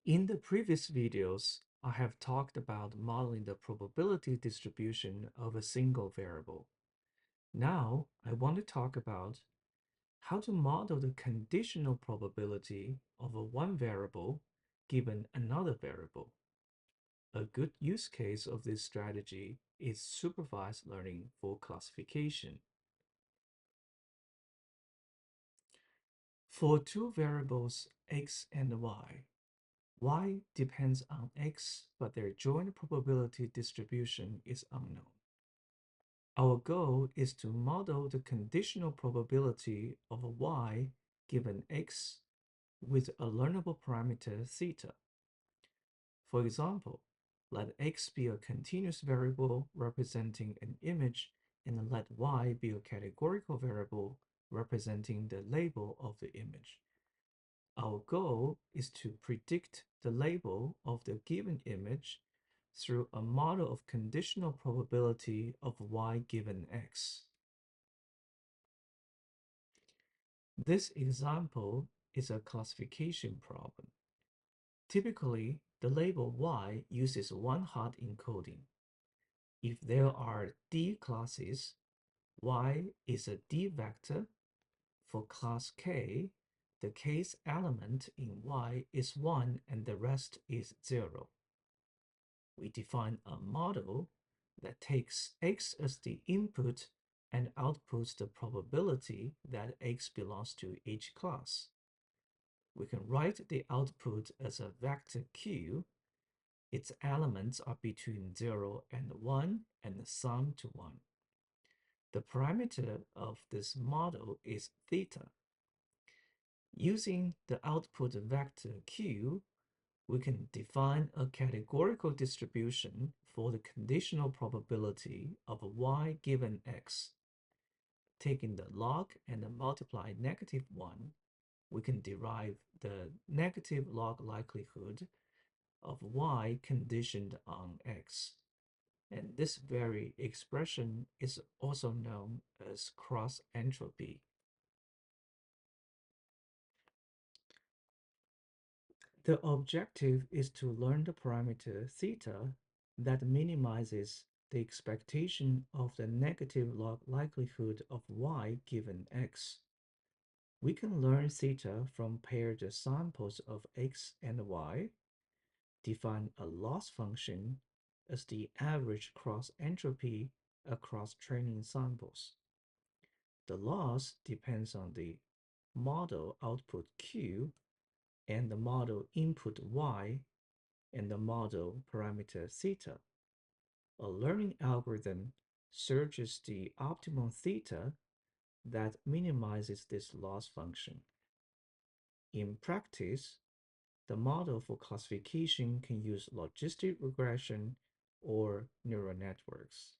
In the previous videos, I have talked about modeling the probability distribution of a single variable. Now, I want to talk about how to model the conditional probability of a one variable given another variable. A good use case of this strategy is supervised learning for classification. For two variables x and y depends on x, but their joint probability distribution is unknown. Our goal is to model the conditional probability of a y given x with a learnable parameter theta. For example, let x be a continuous variable representing an image and let y be a categorical variable representing the label of the image. Our goal is to predict the label of the given image through a model of conditional probability of y given x. This example is a classification problem. Typically, the label y uses one-hot encoding. If there are D classes, y is a D vector. For class K, the kth element in y is 1 and the rest is 0. We define a model that takes x as the input and outputs the probability that x belongs to each class. We can write the output as a vector Q. Its elements are between 0 and 1 and sum to 1. The parameter of this model is theta. Using the output vector Q, we can define a categorical distribution for the conditional probability of y given x. Taking the log and multiply -1, we can derive the negative log likelihood of y conditioned on x. And this very expression is also known as cross entropy. The objective is to learn the parameter theta that minimizes the expectation of the negative log likelihood of y given x. We can learn theta from paired samples of x and y, define a loss function as the average cross entropy across training samples. The loss depends on the model output Q and the model input Y and the model parameter theta. A learning algorithm searches the optimal theta that minimizes this loss function. In practice, the model for classification can use logistic regression or neural networks.